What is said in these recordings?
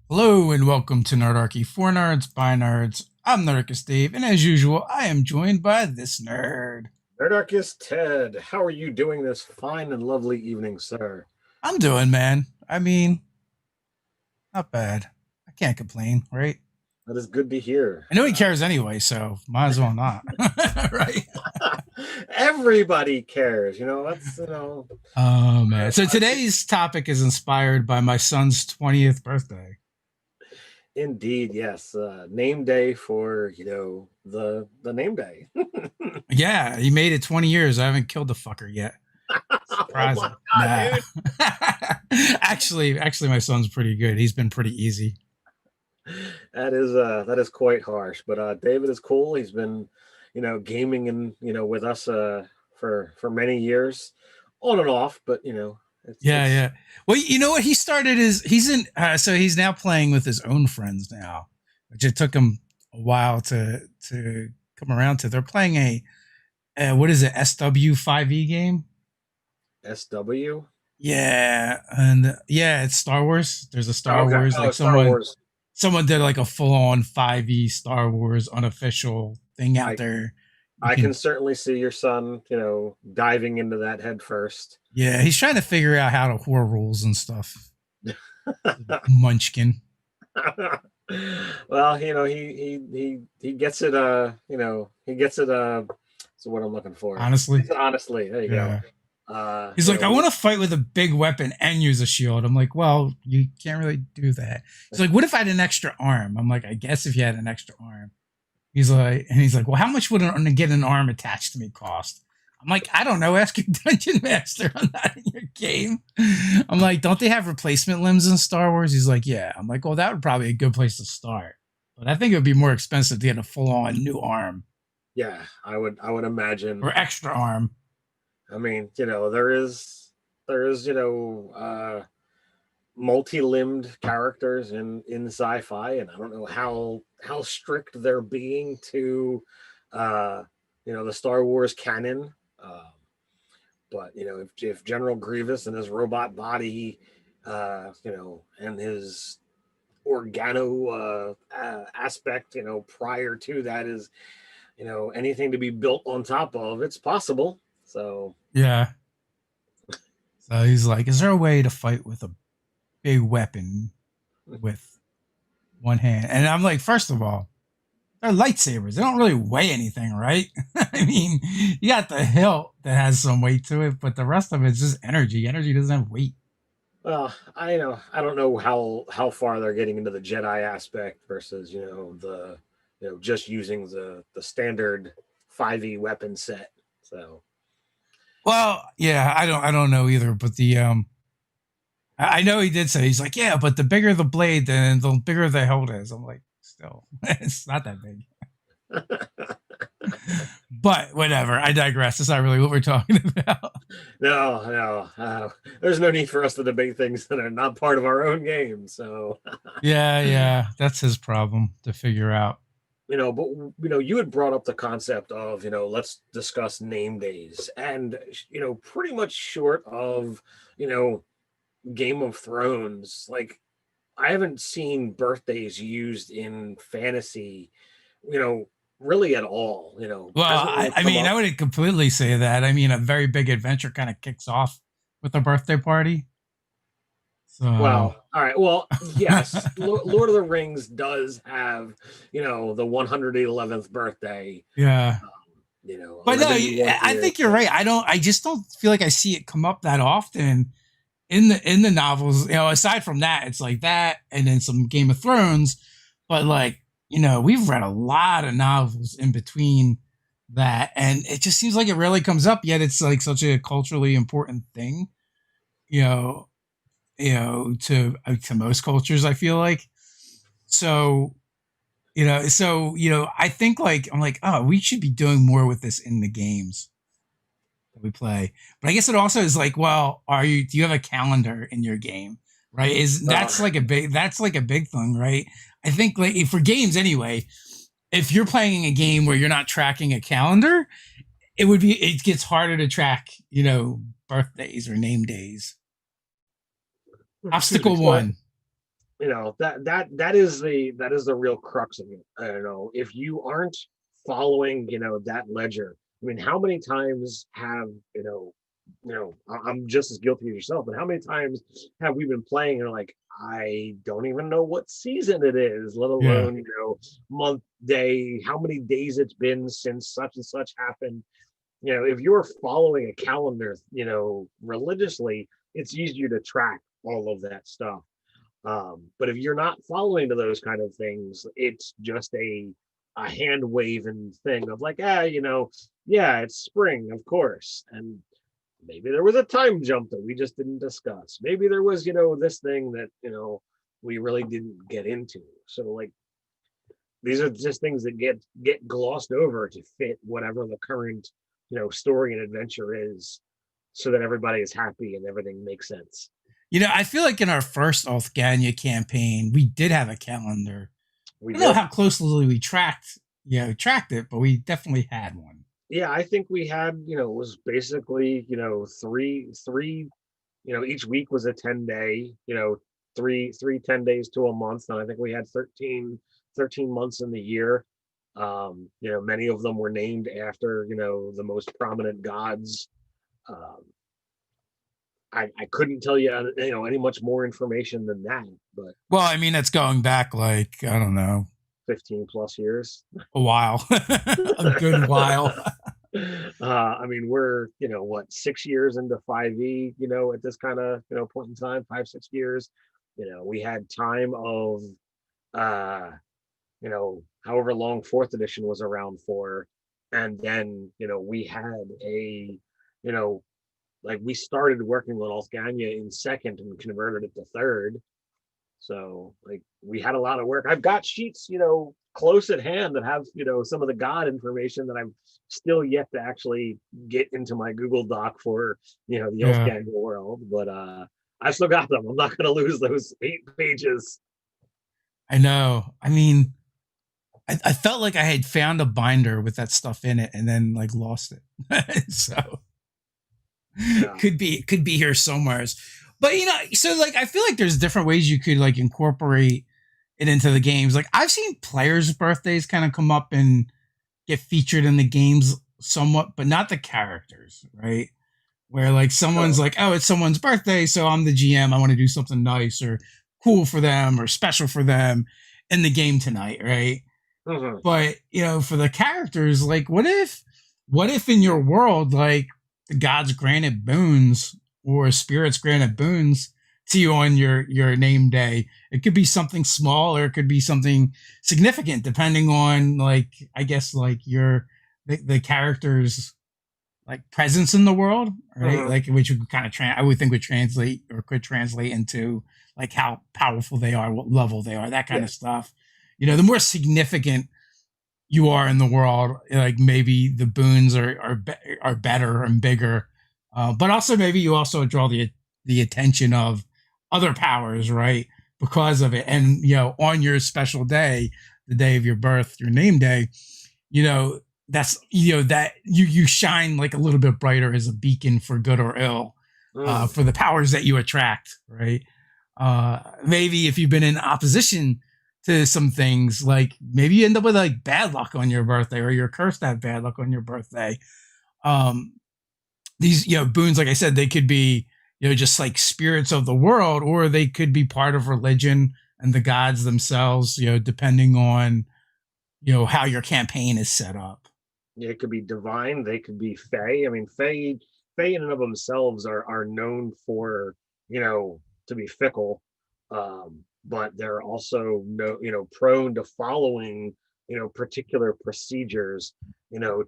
Hello and welcome to Nerdarky for Nerds by Nerds. I'm Nerdicus Dave, and as usual, I am joined by this nerd. Nerdarchist Ted, how are you doing this fine and lovely evening, sir? I'm doing, man. I mean, not bad. I can't complain, right? That is good to hear. I know he cares anyway, so might as well not, right? Everybody cares, that's Oh man! So I, today's topic is inspired by my son's 20th birthday. indeed, yes. Name day for the name day. Yeah, he made it 20 years. I haven't killed the fucker yet. Oh my Surprising. god, Nah. dude! actually, my son's pretty good. He's been pretty easy. That is quite harsh. But David is cool. He's been, gaming and with us for many years, on and off. But Yeah, it's yeah. Well, you know what? He started his. He's in. So he's now playing with his own friends now, which it took him a while to come around to. They're playing a what is it? SW5E game. SW. Yeah, and yeah, it's Star Wars. There's a Oh, Star okay. Wars. Oh, Like Star Wars. someone did like a full on 5E Star Wars unofficial thing out I there. You I can can. certainly see your son, diving into that head first. Yeah, he's trying to figure out how to whore rules and stuff. Munchkin. Well, he gets it. He gets it. So what I'm looking for. Honestly. Honestly, there you go. Yeah. He's like, I want to fight with a big weapon and use a shield. I'm like, well, you can't really do that. He's like, what if I had an extra arm? I'm like, I guess if you had an extra arm. He's like, well, how much would get an arm attached to me cost? I'm like, I don't know. Ask your dungeon master on that in your game. I'm like, don't they have replacement limbs in Star Wars? He's like, yeah. I'm like, well, that would probably be a good place to start. But I think it would be more expensive to get a full on new arm Yeah, I would imagine. or extra arm. I mean, there is multi-limbed characters in sci-fi, and I don't know how strict they're being to the Star Wars canon. But if General Grievous and his robot body, and his organo aspect, prior to that is anything to be built on top of, it's possible. So Yeah. So he's like, is there a way to fight with a big weapon with one hand? And I'm like, first of all, they're lightsabers. They don't really weigh anything, right? I mean, you got the hilt that has some weight to it, but the rest of it's just energy. Energy doesn't have weight. well, I don't know how far they're getting into the Jedi aspect versus the just using the standard 5e weapon set. So Well, yeah, I don't know either, but I know he did say he's like, yeah, but the bigger the blade, then the bigger the hilt is. I'm like, still, it's not that big. But whatever. I digress. That's not really what we're talking about. no, there's no need for us to debate things that are not part of our own game. So Yeah, yeah, that's his problem to figure out. but you had brought up the concept of let's discuss name days, and pretty much short of you know Game of Thrones, like I haven't seen birthdays used in fantasy, you know really at all. Well, Hasn't I, really I come mean, I up. wouldn't completely say that. I mean, a very big adventure kind of kicks off with a birthday party. So, Well, all right, well, yes, Lord of the Rings does have the 111th birthday, yeah. But no, 11 I years. think you're right. I just don't feel like I see it come up that often in the novels. Aside from that, it's like that, and then some Game of Thrones. But like, we've read a lot of novels in between that, and it just seems like it rarely comes up. Yet it's like such a culturally important thing. You know, to most cultures. I feel like so. I think like I'm like, oh, we should be doing more with this in the games that we play. But I guess it also is like, well, do you have a calendar in your game? Right? Is Uh, that's like a big thing, right? I think like for games anyway, if you're playing a game where you're not tracking a calendar, it gets harder to track, birthdays or name days. Obstacle Excuse me. one. that is the real crux of it. I don't know if you aren't following that ledger. I mean, how many times have I'm just as guilty as yourself, but how many times have we been playing and like, I don't even know what season it is, let Yeah. alone month, day, how many days it's been since such and such happened. If you're following a calendar religiously, it's easier to track all of that stuff. But if you're not following to those kind of things, it's just a hand waving thing of like, yeah, it's spring, of course. And maybe there was a time jump that we just didn't discuss. Maybe there was, this thing that, we really didn't get into. So like these are just things that get glossed over to fit whatever the current, story and adventure is, so that everybody is happy and everything makes sense. I feel like in our first Oathgania campaign, we did have a calendar. We I don't know did. how closely we tracked it, but we definitely had one. Yeah, I think we had, it was basically, three, each week was a 10 day, three 10 days to a month. And I think we had 13 months in the year. Many of them were named after, the most prominent gods. Um, I couldn't tell you, any much more information than that, but Well, I mean, that's going back like, I don't know, 15 plus years. a while, a good while. I mean, we're, what, 6 years into 5e, at this kind of, point in time, 5, 6 years. We had time of, however long fourth edition was around for. And then, we had you know, like we started working with Althgania in second and converted it to third. So like we had a lot of work. I've got sheets, close at hand that have, some of the God information that I'm still yet to actually get into my Google Doc for, the Yeah, Elfgang world. But I still got them. I'm not gonna lose those 8 pages. I know. I mean, I felt like I had found a binder with that stuff in it and then like lost it. So Yeah. could be here somewhere. But so like I feel like there's different ways you could like incorporate it into the games. Like I've seen players' birthdays kind of come up and get featured in the games somewhat, but not the characters, right? Where like someone's So like, oh, it's someone's birthday, so I'm the GM. I want to do something nice or cool for them or special for them in the game tonight, right? mhm. But for the characters, like, what if in your world, like the gods granted boons or spirits granted boons to you on your name day? It could be something small or it could be something significant, depending on like I guess like the characters like presence in the world, right? Mhm. Like which would kind of I would think would translate or could translate into like how powerful they are, what level they are, that kind Yeah. of stuff. The more significant you are in the world, like maybe the boons are better and bigger, but also maybe you also draw the attention of other powers, right? Because of it, and on your special day, the day of your birth, your name day, you know that's that you shine like a little bit brighter as a beacon for good or ill, Mm. for the powers that you attract, right? Maybe if you've been in opposition to some things, like maybe you end up with like bad luck on your birthday or you're cursed to have bad luck on your birthday. um these boons, like I said, they could be just like spirits of the world, or they could be part of religion and the gods themselves, depending on how your campaign is set up. Yeah, it could be divine. They could be fey. I mean, fey in and of themselves are known for to be fickle, but they're also no prone to following particular procedures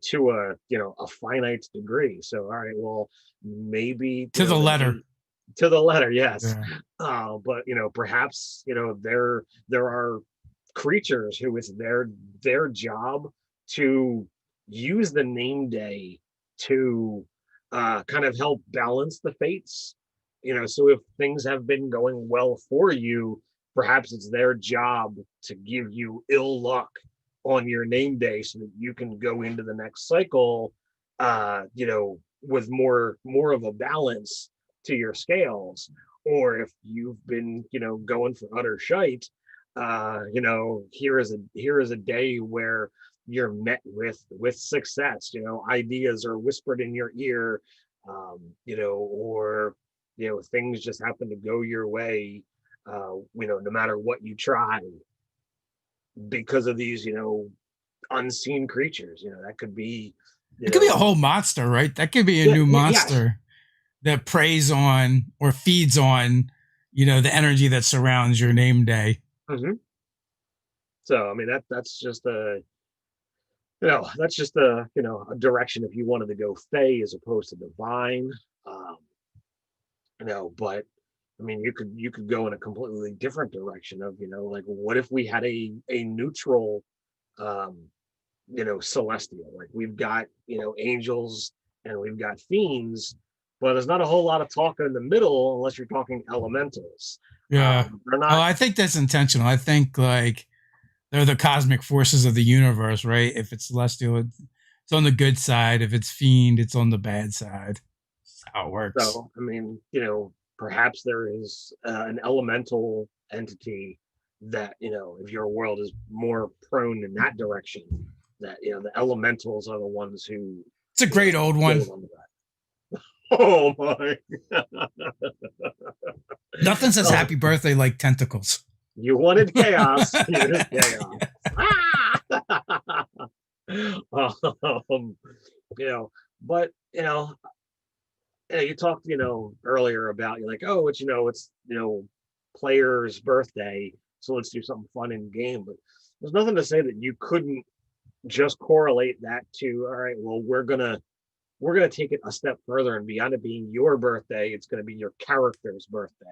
to a finite degree. So all right, well maybe To the the letter. name to the letter, yes, Yeah. but perhaps there are creatures who it's their job to use the name day to kind of help balance the fates. So if things have been going well for you, perhaps it's their job to give you ill luck on your name day so that you can go into the next cycle with more of a balance to your scales. or if you've been, going for utter shite, here is a day where you're met with success. Ideas are whispered in your ear, or things just happen to go your way, no matter what you try, because of these, unseen creatures. That could be, It could be a whole monster, right? That could be a new yes. monster that preys on or feeds on, the energy that surrounds your name day. Mm-hmm. So I mean that's just a direction if you wanted to go Fey as opposed to divine. Um, but I mean you could go in a completely different direction of, like, what if we had a neutral, um, celestial? Like, we've got, angels and we've got fiends, but there's not a whole lot of talking in the middle unless you're talking elementals. Yeah. They're Oh, not. I think that's intentional. I think like they're the cosmic forces of the universe, right? If it's celestial, it's on the good side. If it's fiend, it's on the bad side. That's how it works. So I mean, perhaps there is an elemental entity that, if your world is more prone in that direction, that, the elementals are the ones who, It's a great old one. on that. Oh my! Nothing says happy birthday like tentacles. You wanted chaos. Here's chaos. um, but you talked, earlier about, you're like, oh, it's player's birthday, so let's do something fun in game. But there's nothing to say that you couldn't just correlate that to, all right, well, we're gonna take it a step further, and beyond it being your birthday, it's gonna be your character's birthday.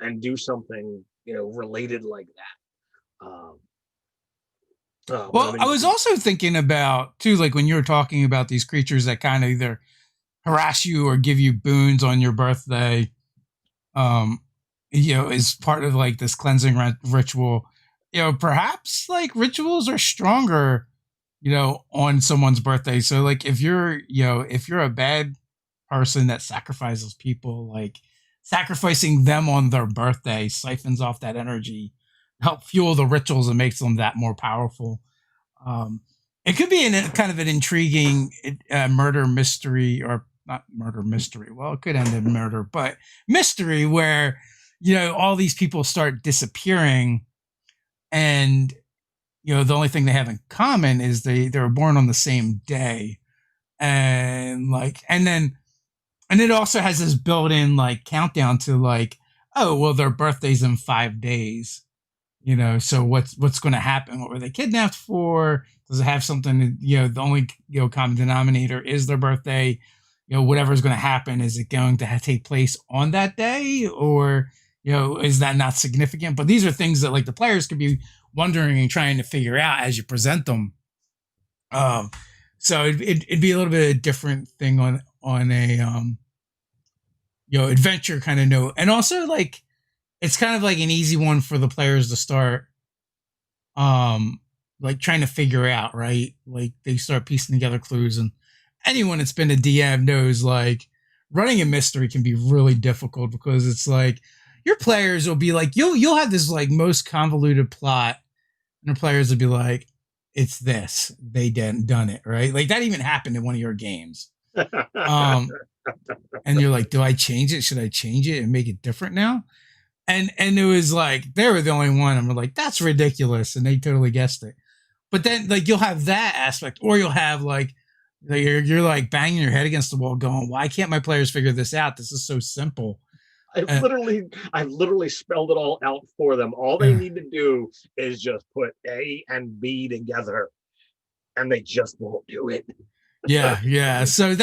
And do something, related like that. Well, I was also thinking about too, like when you were talking about these creatures that kind of either harass you or give you boons on your birthday, um, is part of like this cleansing ritual. Perhaps like rituals are stronger, on someone's birthday. So like if you're a bad person that sacrifices people, like sacrificing them on their birthday siphons off that energy, help fuel the rituals and makes them that more powerful. It could be kind of an intriguing murder mystery, or not murder mystery. Well, it could end in murder, but mystery where, all these people start disappearing, and, the only thing they have in common is they were born on the same day. And and it also has this built-in like countdown to like, oh, well, their birthday's in 5 days. So what's going to happen? What were they kidnapped for? Does it have something? The only common denominator is their birthday. Whatever's going to happen, is it going to take place on that day, or is that not significant? But these are things that like the players could be wondering and trying to figure out as you present them. So it'd be a little bit of a different thing on a adventure kind of note, and also like it's kind of like an easy one for the players to start like trying to figure out, right? Like they start piecing together clues, and anyone that's been a DM knows like running a mystery can be really difficult, because it's like your players will be like, you'll have this like most convoluted plot, and the players will be like, it's this, they done it, right? Like that even happened in one of your games. And you're like, do I change it? Should I change it and make it different now? And it was like they were the only one, and we're like, that's ridiculous, and they totally guessed it. But then like you'll have that aspect, or you'll have like you're like banging your head against the wall going, why can't my players figure this out? This is so simple. I've literally spelled it all out for them. All they need to do is just put A and B together, and they just won't do it. Yeah. So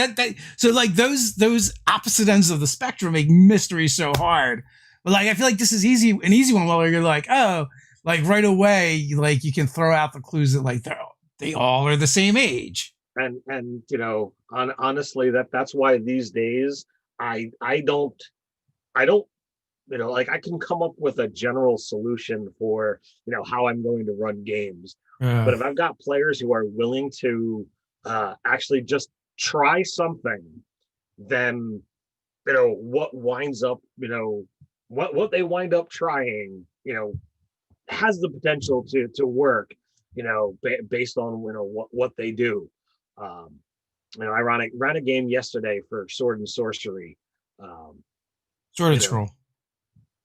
so like those opposite ends of the spectrum make mystery so hard. But like I feel like this is an easy one where you're like, oh, like right away, like you can throw out the clues that like they all are the same age. And honestly, that's why these days I don't like I can come up with a general solution for how I'm going to run games. But if I've got players who are willing to actually just try something, then what winds up, what they wind up trying, has the potential to work, based on what they do. Um, I ran a game yesterday for Sword and Sorcery. Um, Sword you and know, Scroll.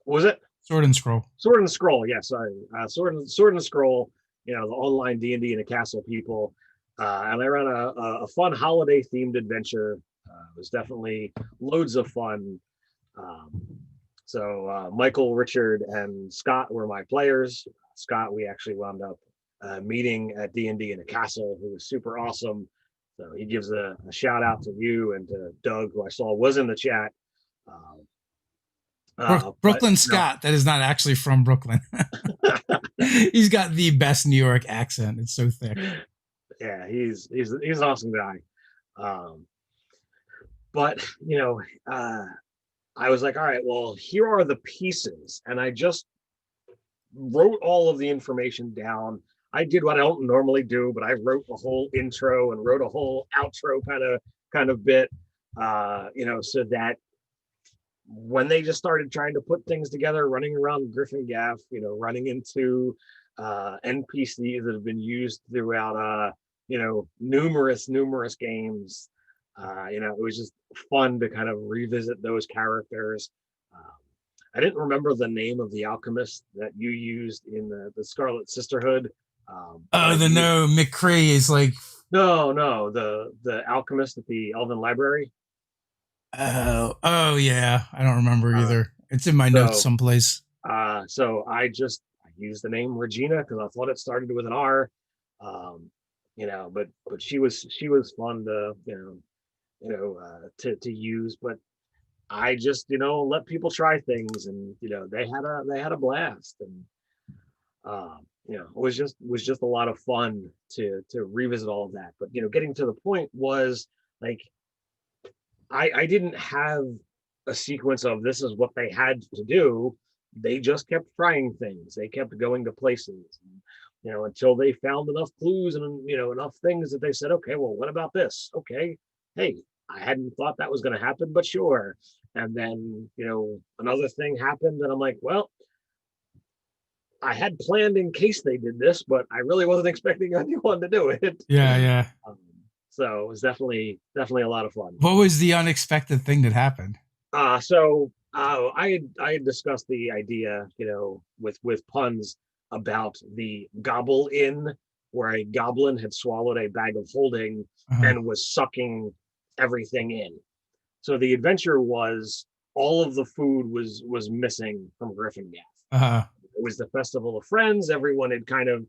was it Sword and Scroll. Sword and Scroll? Yeah, sorry, Sword and Scroll. The online D&D and a castle people, and I ran a fun holiday themed adventure. It was definitely loads of fun. Um, Michael, Richard, and Scott were my players. Scott, we actually wound up meeting at D&D in a castle, who was super awesome. So he gives a shout out to you and to Doug, who I saw was in the chat. Um, Brooklyn Scott, that is not actually from Brooklyn. He's got the best New York accent. It's so thick. Yeah, he's an awesome guy. But I was like, all right, well, here are the pieces, and I just wrote all of the information down. I did what I don't normally do, but I wrote a whole intro and wrote a whole outro kind of bit, so that when they just started trying to put things together, running around Griffin Gaff, running into NPCs that have been used throughout, numerous games. It was just fun to kind of revisit those characters. I didn't remember the name of the alchemist that you used in the Scarlet Sisterhood. McCree is like the alchemist at the Elven Library. Oh yeah, I don't remember either. It's in my notes someplace. So I used the name Regina because I thought it started with an R. But she was fun to to use. But I just let people try things, and they had a blast, and it was just a lot of fun to revisit all of that. But getting to the point was like, I didn't have a sequence of this is what they had to do. They just kept trying things. They kept going to places, until they found enough clues and enough things that they said, okay, well, what about this? Okay, hey, I hadn't thought that was going to happen, but sure. And then another thing happened, and I'm like, well, I had planned in case they did this, but I really wasn't expecting anyone to do it. Yeah. So it was definitely a lot of fun. What was the unexpected thing that happened? I had discussed the idea, with puns about the Goblow Inn, where a goblin had swallowed a bag of holding and was sucking everything in. So the adventure was all of the food was missing from Griffin Gaff. It was the Festival of Friends. Everyone had kind of,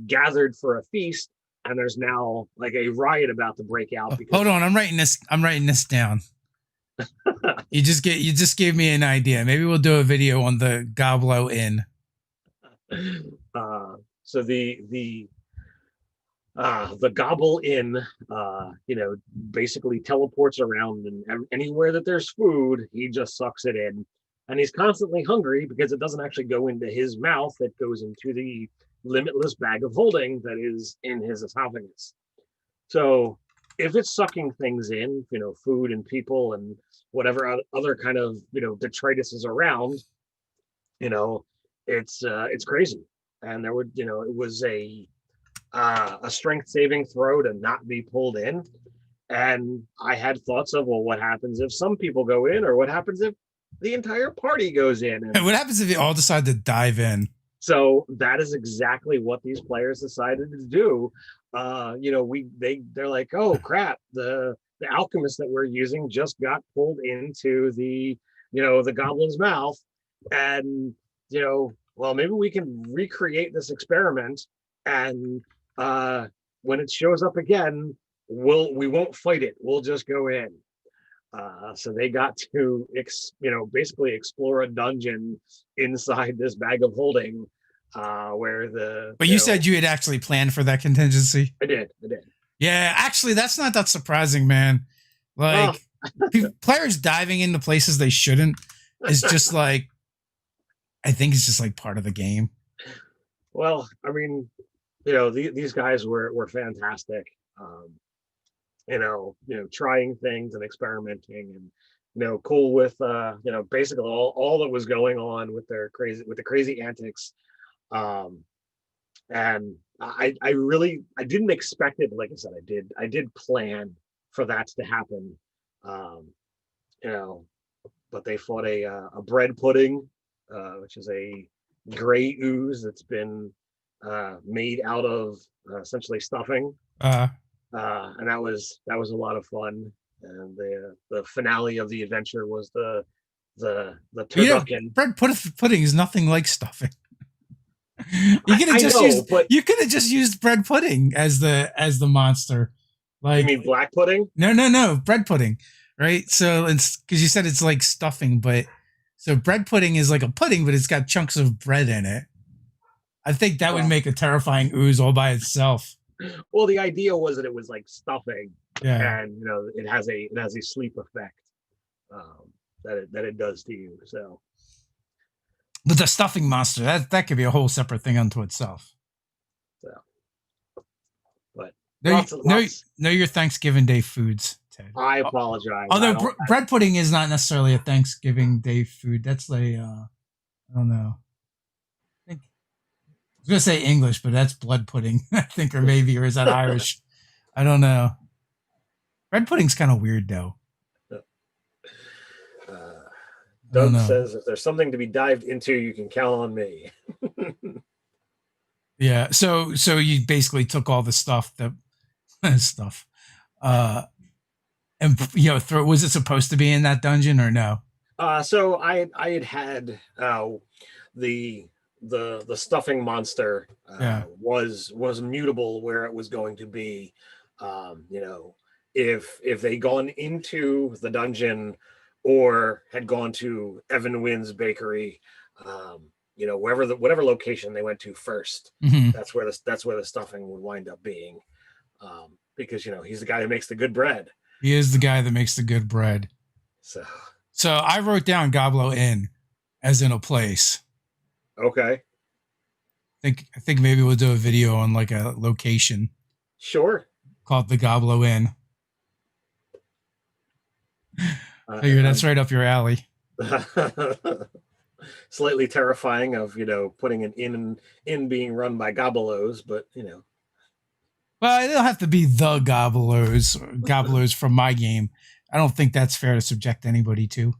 gathered for a feast, and there's now like a riot about to break out. Hold on, I'm writing this down. You just gave me an idea. Maybe we'll do a video on the Goblow Inn. So the Gobble Inn, basically teleports around, and anywhere that there's food, he just sucks it in. And he's constantly hungry because it doesn't actually go into his mouth. It goes into the limitless bag of holding that is in his esophagus. So if it's sucking things in, food and people and whatever other kind of, detritus is around, it's crazy. And there would, it was a strength saving throw to not be pulled in. And I had thoughts of, well, what happens if some people go in, or what happens if the entire party goes in? And what happens if you all decide to dive in? So that is exactly what these players decided to do. They're like, oh crap, the alchemist that we're using just got pulled into the goblin's mouth, and well, maybe we can recreate this experiment, and when it shows up again, we won't fight it. We'll just go in. So they got to basically explore a dungeon inside this bag of holding, where But you said you had actually planned for that contingency. I did. Yeah, actually, that's not that surprising, man. Like players diving into places they shouldn't is just like, I think it's just like part of the game. Well, I mean, these guys were fantastic. Trying things and experimenting, and cool with basically all that was going on with the crazy antics. Um, and I didn't expect it. Like I said, I did plan for that to happen. Um, you know, but they fought a bread pudding, which is a gray ooze that's been made out of essentially stuffing, Uh, and that was a lot of fun. And the finale of the adventure was the turducken. pudding is nothing like stuffing. You could have I just know, used but you could have just used bread pudding as the monster. you Like mean black pudding? no, bread pudding, right? So it's because you said it's like stuffing, but so bread pudding is like a pudding, but it's got chunks of bread in it. I think that would Uh, make a terrifying ooze all by itself. well, the idea was that it was like stuffing, Yeah. and it has a sleep effect, that it does to you. So But the stuffing monster, that could be a whole separate thing unto itself. so, but Know, lots of know, lots. know your Thanksgiving Day foods, Ted. I apologize. I Although don't. bread pudding is not necessarily a Thanksgiving Day food. That's like, I don't know. I think I was gonna say English, but that's blood pudding, I think, or is that Irish? I don't know. Bread pudding's kind of weird though. Uh, I don't Doug know. says if there's something to be dived into, you can count on me. Yeah. So you basically took all the stuff that stuff, uh, and throw. Was it supposed to be in that dungeon or no? So I had the the stuffing monster Yeah. was mutable where it was going to be. If they gone into the dungeon or had gone to Evan Wynn's bakery, whatever location they went to first, Hmm. that's where the stuffing would wind up being, because he's the guy who makes the good bread. He is the guy that makes the good bread. So So I wrote down Goblow Inn as in a place. okay, I think maybe we'll do a video on like a location sure. called the Goblow Inn. Figure that's right up your alley. Slightly terrifying of putting an inn being run by gobbelows, but Well, it don't have to be the gobblers from my game. I don't think that's fair to subject anybody to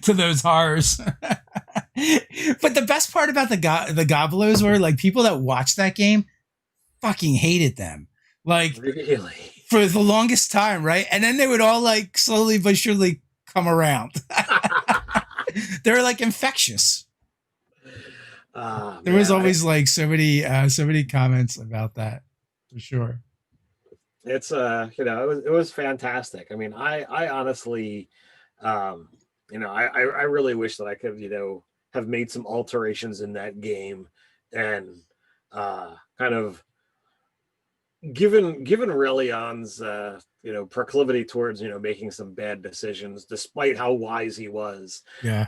to those horrors. But the best part about the gobblers were like people that watched that game fucking hated them. Like really. for the longest time, right? And then they would all like slowly but surely come around. They were like infectious. There was always like so many comments about that for sure. It was fantastic. I mean, I honestly, I really wish that I could have made some alterations in that game, and kind of given Relion's proclivity towards making some bad decisions despite how wise he was, Yeah.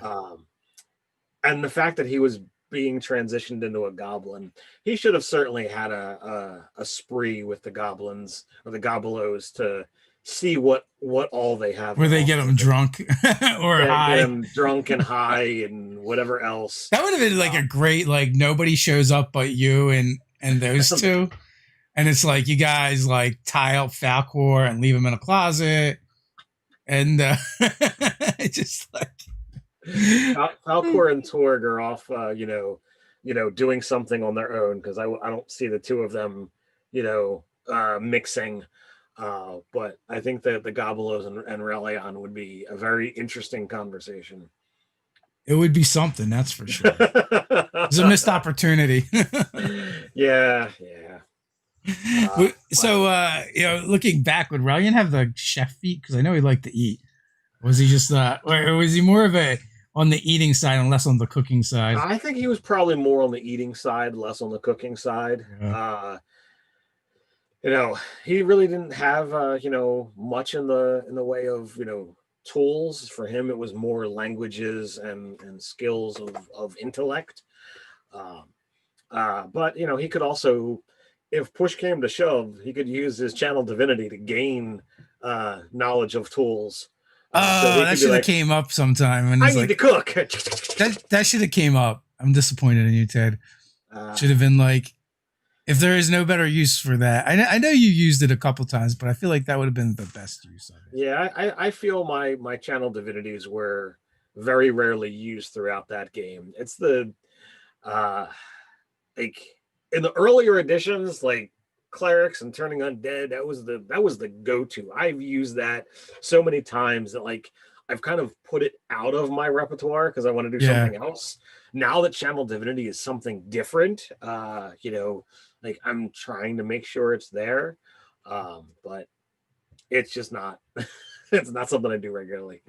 and the fact that he was being transitioned into a goblin, he should have certainly had a spree with the goblins or the gobbelows to see what all they have, Where they get them drunk or high. get them drunk and high and whatever else. That would have been like a great like nobody shows up but you and those two. And it's like you guys like tie up Falcor and leave him in a closet, and it's just like Falcor and Torg are off, doing something on their own, because I don't see the two of them, mixing. But I think that the Gobbelows and Relion would be a very interesting conversation. it would be something, that's for sure. It's a missed opportunity. Yeah. So, looking back, would Relion have the chef feat? Because I know he liked to eat. Was he just, or was he more of a on the eating side and less on the cooking side? I think he was probably more on the eating side, less on the cooking side. Yeah. He really didn't have, much in the way of, tools. For him, it was more languages and skills of intellect. But he could also, if push came to shove, he could use his channel divinity to gain knowledge of tools. So Oh, he that could be should have like, came up sometime. And I he's need to like, cook. that should have came up. I'm disappointed in you, Ted. uh, Should have been like, if there is no better use for that. I know you used it a couple times, but I feel like that would have been the best use of it. yeah, I feel my channel divinities were very rarely used throughout that game. It's the uh like in the earlier editions, like clerics and turning undead, that was the go-to. I've used that so many times that like I've kind of put it out of my repertoire because I want to do Yeah. something else. Now that channel divinity is something different, like I'm trying to make sure it's there. But it's just not it's not something I do regularly.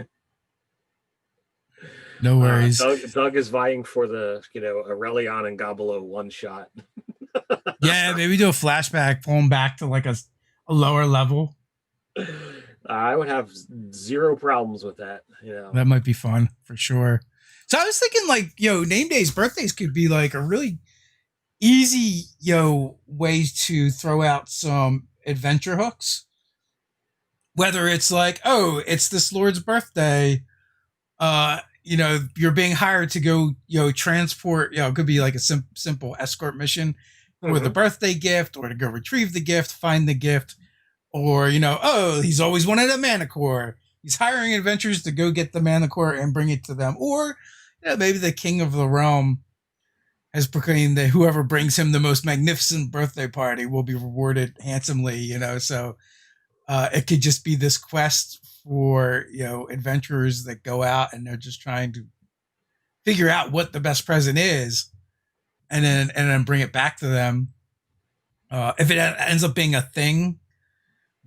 No worries. Doug is vying for the Aurelion and Goblow one shot. Yeah, maybe do a flashback, pull him back to like a lower level. I would have zero problems with that. That might be fun for sure. So I was thinking like, name days, birthdays could be like a really easy, way to throw out some adventure hooks. Whether it's like, oh, it's this Lord's birthday, you're being hired to go, transport, it could be like a simple escort mission for the birthday gift, or to go retrieve the gift, find the gift, or, oh, he's always wanted a manicore. He's hiring adventurers to go get the manicore and bring it to them. Or, maybe the king of the realm has proclaimed that whoever brings him the most magnificent birthday party will be rewarded handsomely, so it could just be this quest for, adventurers that go out and they're just trying to figure out what the best present is, and then bring it back to them. If it ends up being a thing,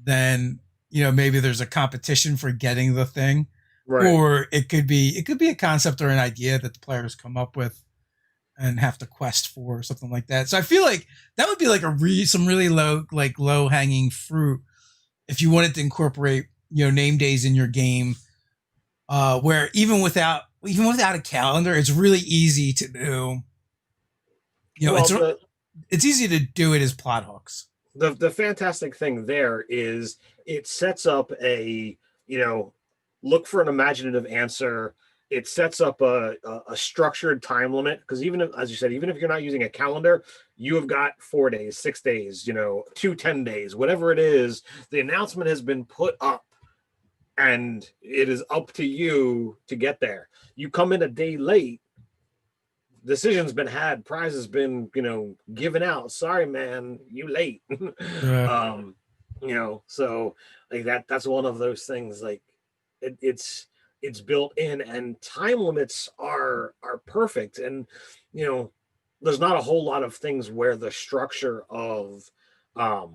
then maybe there's a competition for getting the thing, right. Or it could be a concept or an idea that the players come up with and have to quest for, or something like that. So I feel like that would be like some really low hanging fruit if you wanted to incorporate name days in your game, where even without a calendar, it's really easy to do. It's easy to do it as plot hooks. The fantastic thing there is it sets up a look for an imaginative answer. It sets up a structured time limit, because even if, as you said, even if you're not using a calendar, you have got 4 days, 6 days, 2 10 days, whatever it is. The announcement has been put up, and it is up to you to get there. You come in a day late, decision's been had, prize has been given out. Sorry, man, you late. Yeah. So like that's one of those things. Like it's built in, and time limits are perfect. And there's not a whole lot of things where the structure of a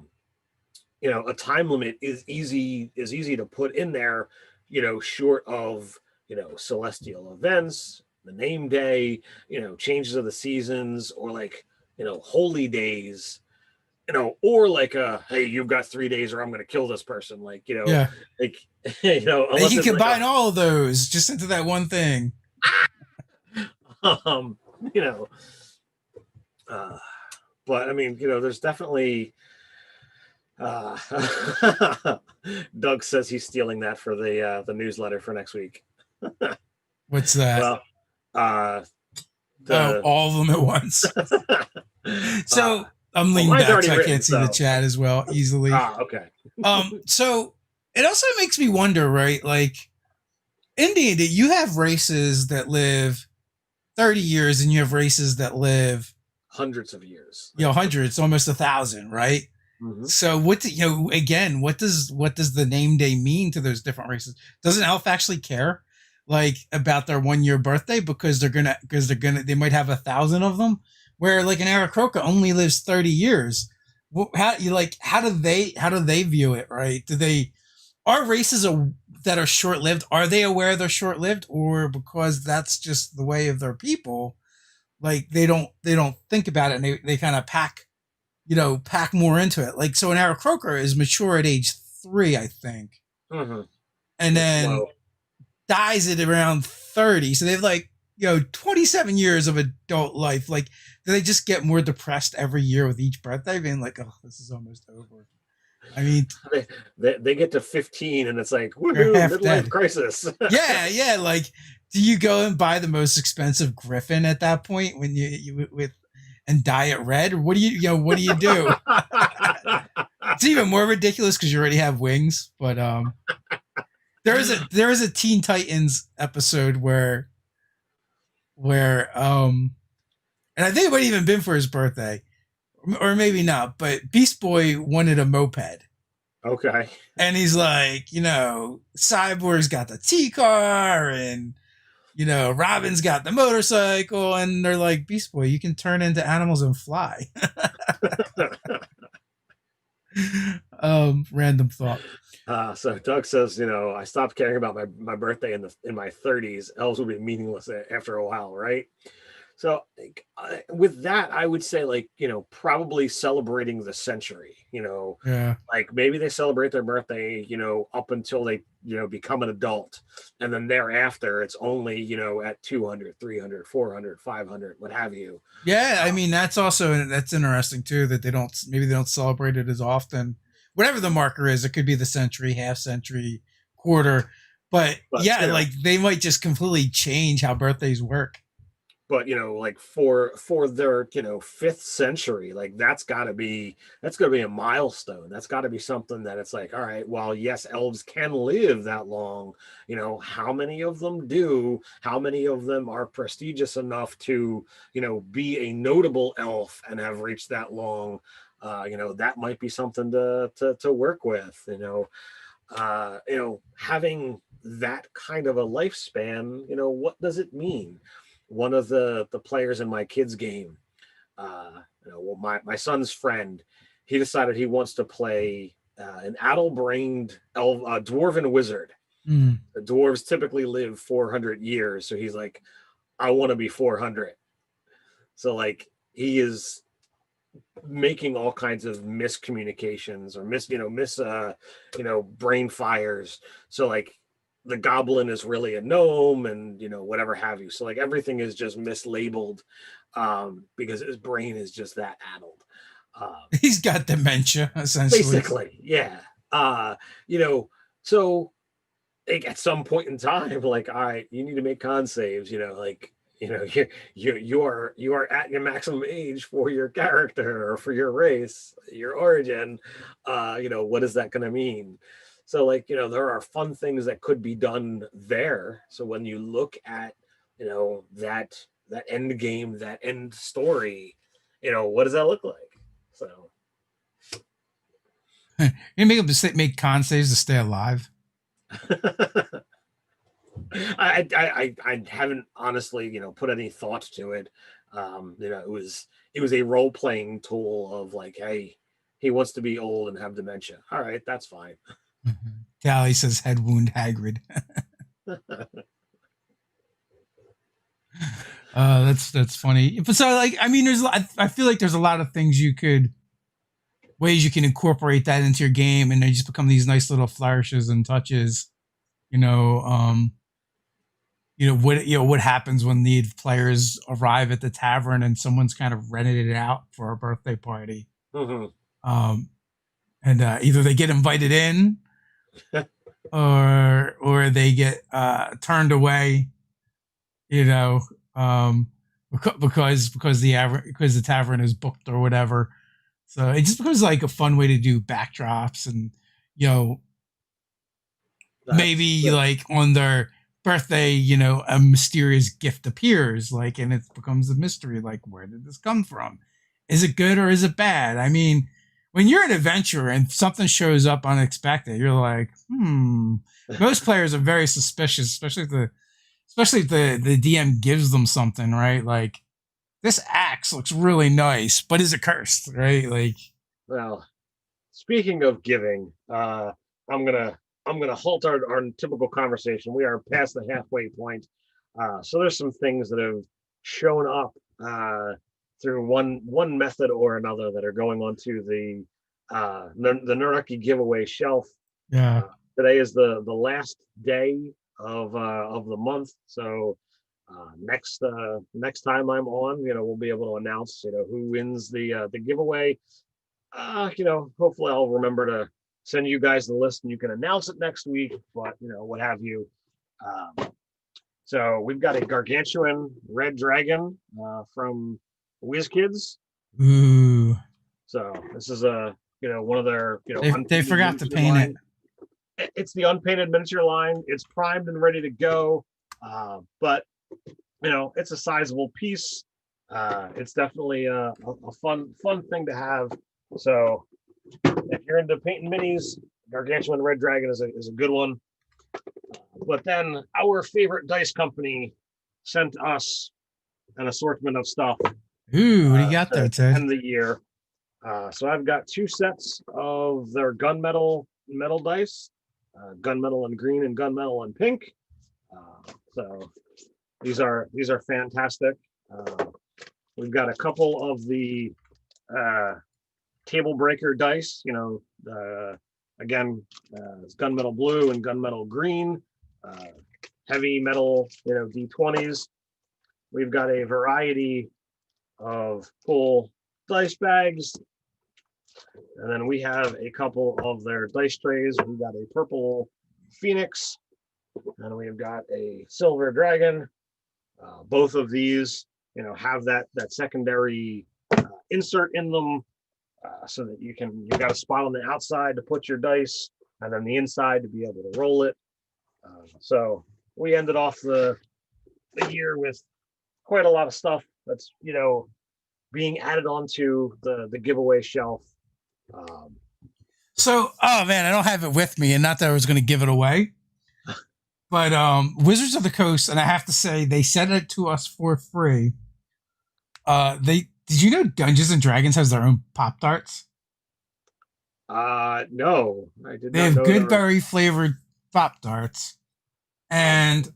time limit is easy to put in there, short of celestial events, the name day, changes of the seasons, or like holy days, or like hey, you've got 3 days or I'm going to kill this person, like yeah, like you can combine all of those just into that one thing. But I mean, there's definitely Doug says he's stealing that for the newsletter for next week. What's that? Well, all of them at once. So I'm leaning back so I can't see the chat as well easily. Okay. So it also makes me wonder, right? Like in D&D, you have races that live 30 years, and you have races that live hundreds of years. Hundreds, almost 1,000, right? Mm-hmm. So what does the name day mean to those different races? Doesn't Elf actually care like about their 1 year birthday because they might have 1,000 of them, where like an Aarakocra only lives 30 years. How do they view it, right? Are races that are short-lived, are they aware they're short-lived, or because that's just the way of their people, like they don't think about it, and they kind of pack more into it? Like, so an Aarakocra is mature at age 3, I think. Mm-hmm. And then dies at around 30. So they've 27 years of adult life. Like, do they just get more depressed every year with each birthday, being like, oh, this is almost over? I mean, They get to 15 and it's like, you're woohoo, half midlife dead. crisis. Yeah, yeah. Like, do you go and buy the most expensive Griffin at that point when you with and dye it red, or what do what do you do? It's even more ridiculous because you already have wings. But there is a Teen Titans episode where and I think it might have even been for his birthday, or maybe not. But Beast Boy wanted a moped. Okay. And he's like, Cyborg's got the T car, and Robin's got the motorcycle, and they're like, Beast Boy, you can turn into animals and fly. Random thought. So Doug says, I stopped caring about my birthday in my 30s. Elves will be meaningless after a while, right? So with that, I would say probably celebrating the century, Yeah. like maybe they celebrate their birthday, up until they, become an adult. And then thereafter, it's only, at 200, 300, 400, 500, what have you. Yeah, I mean that's interesting too that they don't celebrate it as often. Whatever the marker is, it could be the century, half century, quarter, but But, yeah, like they might just completely change how birthdays work. but like for their fifth century, like that's got to be a milestone. That's got to be something that it's like, all right, well, yes, elves can live that long. How many of them do? How many of them are prestigious enough to be a notable elf and have reached that long? That might be something to work with. Having that kind of a lifespan, what does it mean? One of the players in my kids game, my son's friend, he decided he wants to play an addle-brained dwarven wizard. Mm. The dwarves typically live 400 years, so he's like, I want to be 400. So like he is making all kinds of miscommunications or brain fires. So like the goblin is really a gnome and whatever have you. So like everything is just mislabeled because his brain is just that addled. He's got dementia essentially. Basically, yeah. So like at some point in time, like, all right, you need to make con saves, like you are at your maximum age for your character or for your race, your origin. What is that going to mean? So like there are fun things that could be done there. So when you look at that end game, that end story, what does that look like? So You make them make con saves to stay alive. I haven't honestly put any thought to it. It was a role playing tool of like, hey, he wants to be old and have dementia. All right, that's fine. Tally says head wound Hagrid. That's funny. But so like I mean, I feel like there's a lot of things ways you can incorporate that into your game, and they just become these nice little flourishes and touches. You know, what happens when the players arrive at the tavern and someone's kind of rented it out for a birthday party. Mm-hmm. And either they get invited in or they get turned away, because the tavern is booked or whatever. So it just becomes like a fun way to do backdrops and maybe like on their birthday, a mysterious gift appears, like, and it becomes a mystery, like, where did this come from? Is it good or is it bad? I mean, when you're an adventurer and something shows up unexpected, you're like, Most players are very suspicious, especially if the DM gives them something, right? Like, this axe looks really nice, but is it cursed, right? Like, well, speaking of giving, I'm gonna halt our typical conversation. We are past the halfway point. So there's some things that have shown up through one method or another that are going onto the nerdarky giveaway shelf. yeah. Today is the last day of the month, so next time I'm on, we'll be able to announce who wins the giveaway. Hopefully I'll remember send you guys the list, and you can announce it next week. But what have you. So we've got a gargantuan red dragon from WizKids. Ooh. So this is one of their they forgot to paint line. It's the unpainted miniature line. It's primed and ready to go, but it's a sizable piece. It's definitely a fun thing to have. So if you're into painting minis, Gargantuan Red Dragon is a good one. But then our favorite dice company sent us an assortment of stuff. Ooh, what do you got there, Ted? End the year. So I've got 2 sets of their gunmetal metal dice, gunmetal in green and gunmetal in pink. So these are fantastic. We've got a couple of the table breaker dice. Again, it's gunmetal blue and gunmetal green. Heavy metal, D20s. We've got a variety of full dice bags, and then we have a couple of their dice trays. We've got a purple phoenix, and we've got a silver dragon. Both of these, have that secondary insert in them, so that you've got a spot on the outside to put your dice, and then the inside to be able to roll it. So we ended off the year with quite a lot of stuff that's being added onto the giveaway shelf. So, oh man, I don't have it with me, and not that I was going to give it away, but Wizards of the Coast, and I have to say, they sent it to us for free. Did you know Dungeons and Dragons has their own Pop-Tarts? No, I did not. They have good berry flavored Pop-Tarts, and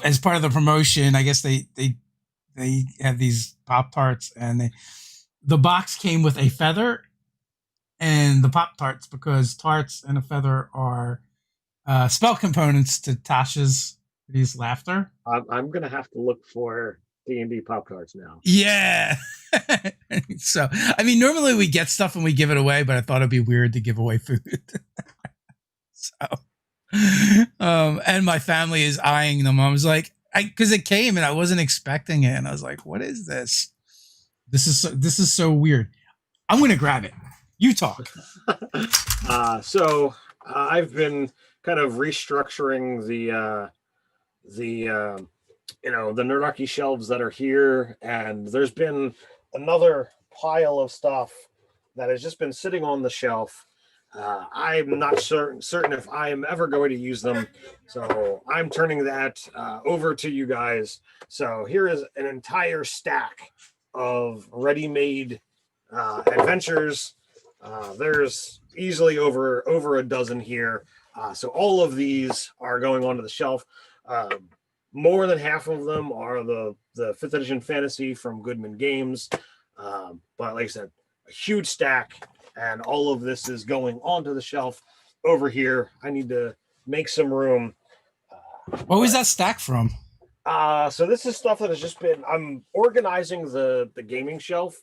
as part of the promotion, I guess they have these Pop-Tarts, and the box came with a feather and the Pop-Tarts, because tarts and a feather are spell components to Tasha's laughter. I'm gonna have to look for D&D Pop-Tarts now. Yeah. So, I mean, normally we get stuff and we give it away, but I thought it'd be weird to give away food. So, and my family is eyeing them. I was like, because it came and I wasn't expecting it, and I was like, what is this? This is so weird. I'm going to grab it. You talk. So I've been kind of restructuring the nerdarky shelves that are here, and there's been another pile of stuff that has just been sitting on the shelf. I'm not certain if I am ever going to use them, so I'm turning that over to you guys. So here is an entire stack of ready-made adventures. There's easily over a dozen here. So all of these are going onto the shelf. More than half of them are the 5th edition fantasy from Goodman Games. But like I said, a huge stack, and all of this is going onto the shelf over here. I need to make some room. What was that stack from? So this is stuff that has just been, I'm organizing the gaming shelf.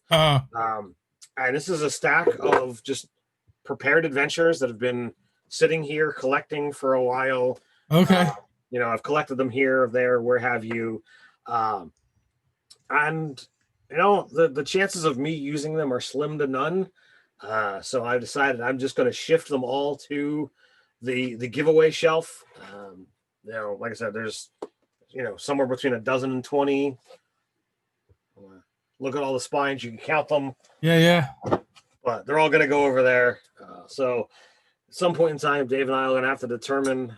And this is a stack of just prepared adventures that have been sitting here collecting for a while. Okay. I've collected them here, there, where have you. And the chances of me using them are slim to none. So I've decided I'm just going to shift them all to the giveaway shelf. Like I said, there's somewhere between a dozen and 20. Look at all the spines, you can count them. Yeah. But they're all going to go over there. So at some point in time, Dave and I are going to have to determine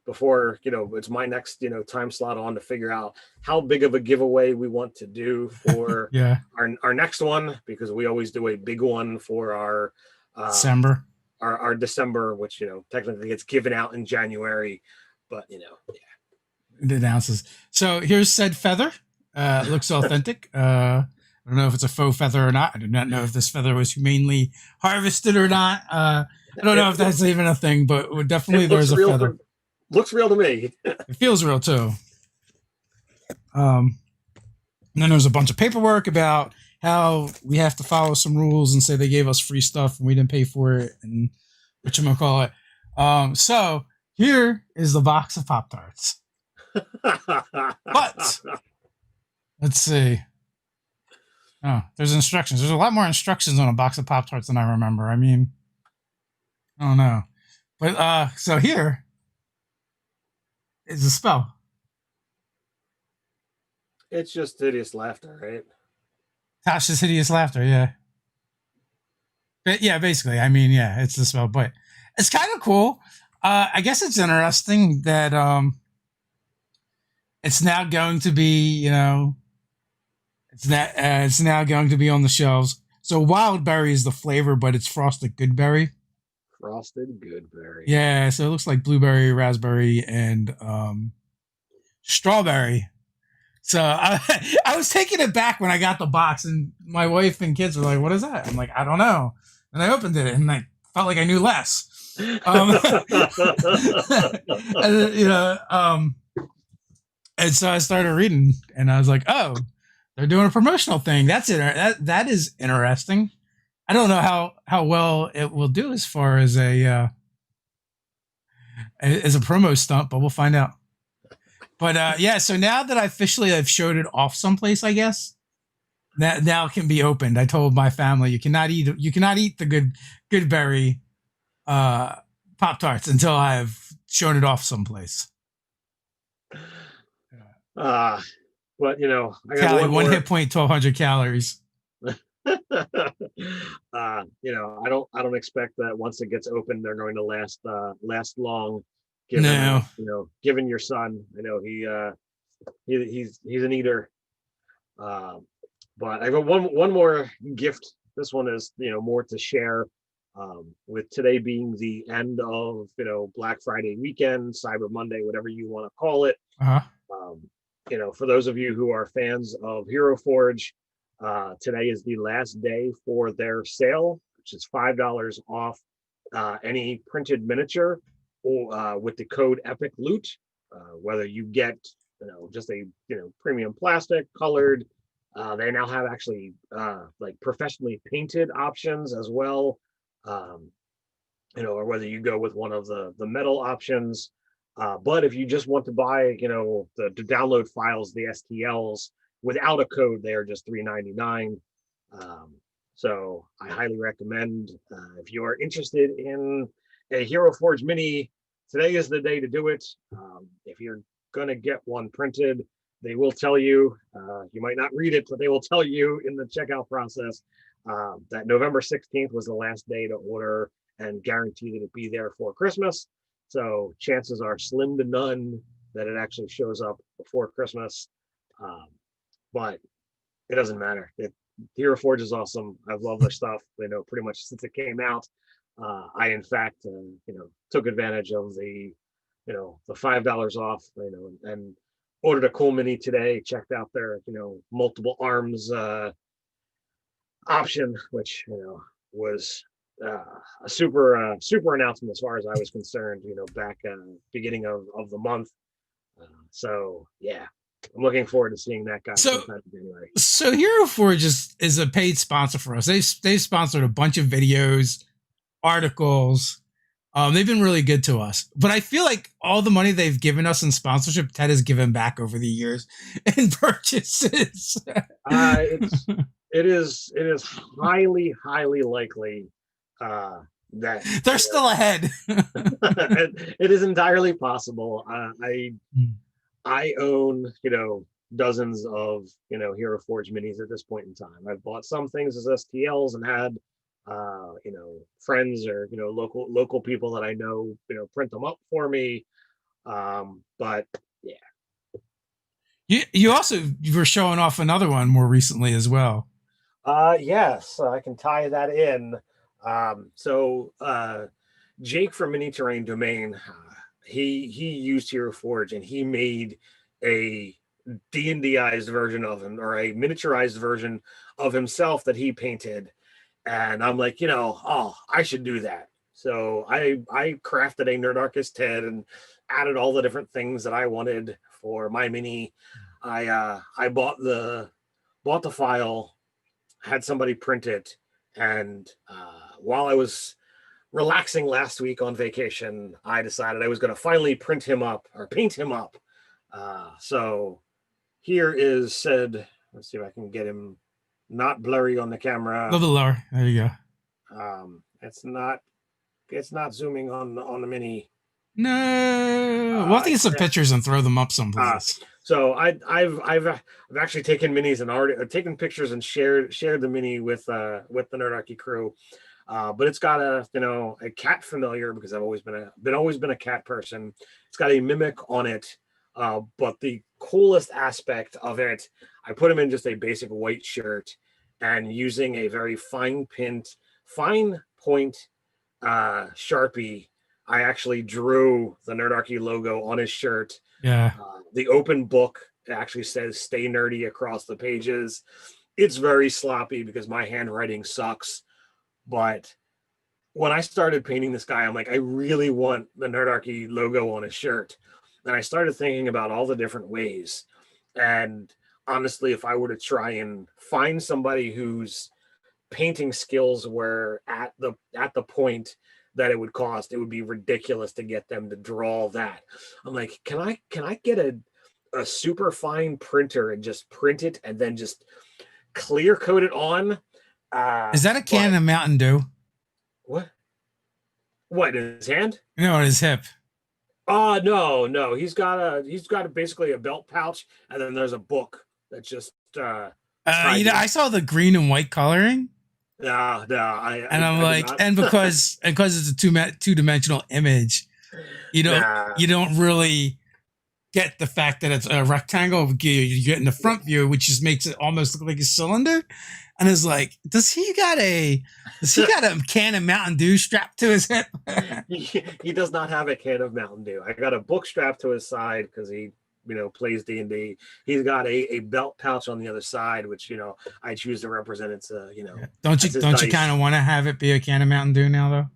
before it's my next time slot on to figure out how big of a giveaway we want to do for our next one, because we always do a big one for our December. Our December, which technically gets given out in January, but it announces. So here's said feather. Looks authentic. I don't know if it's a faux feather or not. I do not know if this feather was humanely harvested or not. I don't know if that's even a thing, but definitely there's a feather. Looks real to me. It feels real too. And then there's a bunch of paperwork about how we have to follow some rules and say they gave us free stuff and we didn't pay for it and whatchamacallit. So here is the box of Pop Tarts. But let's see. Oh, there's instructions. There's a lot more instructions on a box of Pop Tarts than I remember. I mean, I don't know. But so here is the spell. It's just hideous laughter, right? Tasha's hideous laughter, yeah. But yeah, basically. I mean, yeah, it's the spell, but it's kind of cool. I guess it's interesting that it's now going to be, it's now going to be on the shelves. So wild berry is the flavor, but it's frosted good berry. Frosted good berry. Yeah, so it looks like blueberry, raspberry, and strawberry. So I was taking it back when I got the box, and my wife and kids were like, "What is that?" I'm like, "I don't know." And I opened it, and I felt like I knew less. And, and so I started reading, and I was like, "Oh, they're doing a promotional thing. That's it. That is interesting." I don't know how well it will do as far as a promo stunt, but we'll find out. But yeah, so now that I've showed it off someplace, I guess that now it can be opened. I told my family you cannot eat the good berry Pop Tarts until I've shown it off someplace. But I got one hit point, 1,200 calories. I don't expect that once it gets open they're going to last long. Given your son, he's an eater. But I got one more gift. This one is more to share. With today being the end of Black Friday weekend, Cyber Monday, whatever you want to call it. For those of you who are fans of Hero Forge, today is the last day for their sale, which is $5 off any printed miniature or with the code Epic Loot. Whether you get just a premium plastic colored, they now have actually like professionally painted options as well. Or whether you go with one of the metal options. But if you just want to buy, the download files, the STLs without a code, they are just $3.99. So I highly recommend if you are interested in a Hero Forge Mini, today is the day to do it. If you're gonna get one printed, they will tell you. You might not read it, but they will tell you in the checkout process that November 16th was the last day to order and guarantee that it be there for Christmas. So chances are slim to none that it actually shows up before Christmas. But it doesn't matter. Hero Forge is awesome. I've loved their stuff. Pretty much since it came out. I in fact, took advantage of the $5 off, and ordered a cool mini today. Checked out their multiple arms option, which was a super announcement as far as I was concerned. Back beginning of the month. So yeah, I'm looking forward to seeing that guy. So Hero Forge is a paid sponsor for us. They've sponsored a bunch of videos, articles. They've been really good to us. But I feel like all the money they've given us in sponsorship, Ted has given back over the years in purchases. It is highly likely that they're still ahead. It is entirely possible. I own dozens of Hero Forge minis at this point in time. I've bought some things as STLs and had friends or local people that I know print them up for me. But yeah, you were showing off another one more recently as well. Yes, I can tie that in. So Jake from Mini Terrain Domain, he used Hero Forge and he made a D&Dized version of him, or a miniaturized version of himself that he painted. And I'm like, I should do that. So I crafted a Nerdarkist Ted and added all the different things that I wanted for my mini. I bought the file, had somebody print it, and while I was relaxing last week on vacation, I decided I was going to finally print him up or paint him up. So here is said. Let's see if I can get him not blurry on the A camera. little bit lower. There you go. It's not zooming on the mini. No, we'll have to get some pictures and throw them up someplace. So I've actually taken minis and already taken pictures and shared the mini with the Nerdarky crew. But it's got a cat familiar, because I've always been a cat person. It's got a mimic on it. But the coolest aspect of it, I put him in just a basic white shirt, and using a very fine point Sharpie, I actually drew the Nerdarky logo on his shirt. Yeah. The open book actually says "Stay Nerdy" across the pages. It's very sloppy because my handwriting sucks. But when I started painting this guy, I'm like, I really want the Nerdarky logo on his shirt. And I started thinking about all the different ways. And honestly, if I were to try and find somebody whose painting skills were at the point that it would cost, it would be ridiculous to get them to draw that. I'm like, can I get a super fine printer and just print it and then just clear coat it on? Is that a can of Mountain Dew? What in his hand? No, on his hip. No. He's got basically a belt pouch, and then there's a book that's just. I saw the green and white coloring. No. I'm like, and because it's a two-dimensional image, you don't really get the fact that it's a rectangle. You get in the front view, which just makes it almost look like a cylinder. And it's like, does he got a can of Mountain Dew strapped to his hip? He does not have a can of Mountain Dew. I got a book strapped to his side because he plays D&D. He's got a belt pouch on the other side, which I choose to represent it. Don't you kind of want to have it be a can of Mountain Dew now though?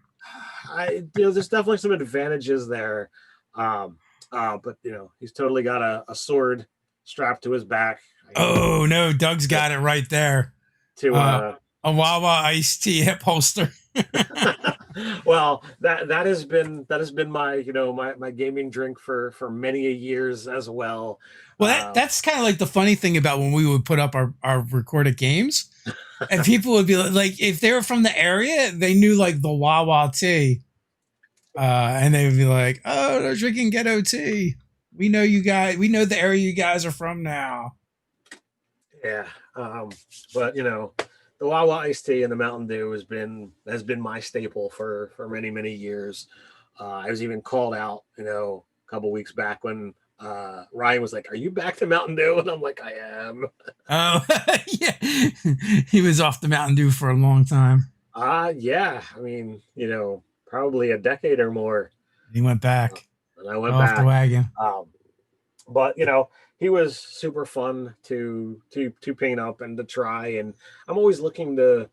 There's definitely some advantages there, but he's totally got a sword strapped to his back. Oh no, Doug's got it right there. To a Wawa iced tea hip holster. Well, that has been my my gaming drink for many a years as well. Well, that's kind of like the funny thing about when we would put up our recorded games, and people would be like, if they were from the area, they knew like the Wawa tea, and they would be like, "Oh, they're drinking ghetto tea. We know you guys. We know the area you guys are from now." Yeah, but the Wawa iced tea and the Mountain Dew has been my staple for many years. I was even called out, a couple weeks back when Ryan was like, "Are you back to Mountain Dew?" And I'm like, "I am." Oh, yeah, he was off the Mountain Dew for a long time. Yeah, I mean, probably a decade or more. He went back. And I went off back the wagon. But he was super fun to paint up and to try, and I'm always looking to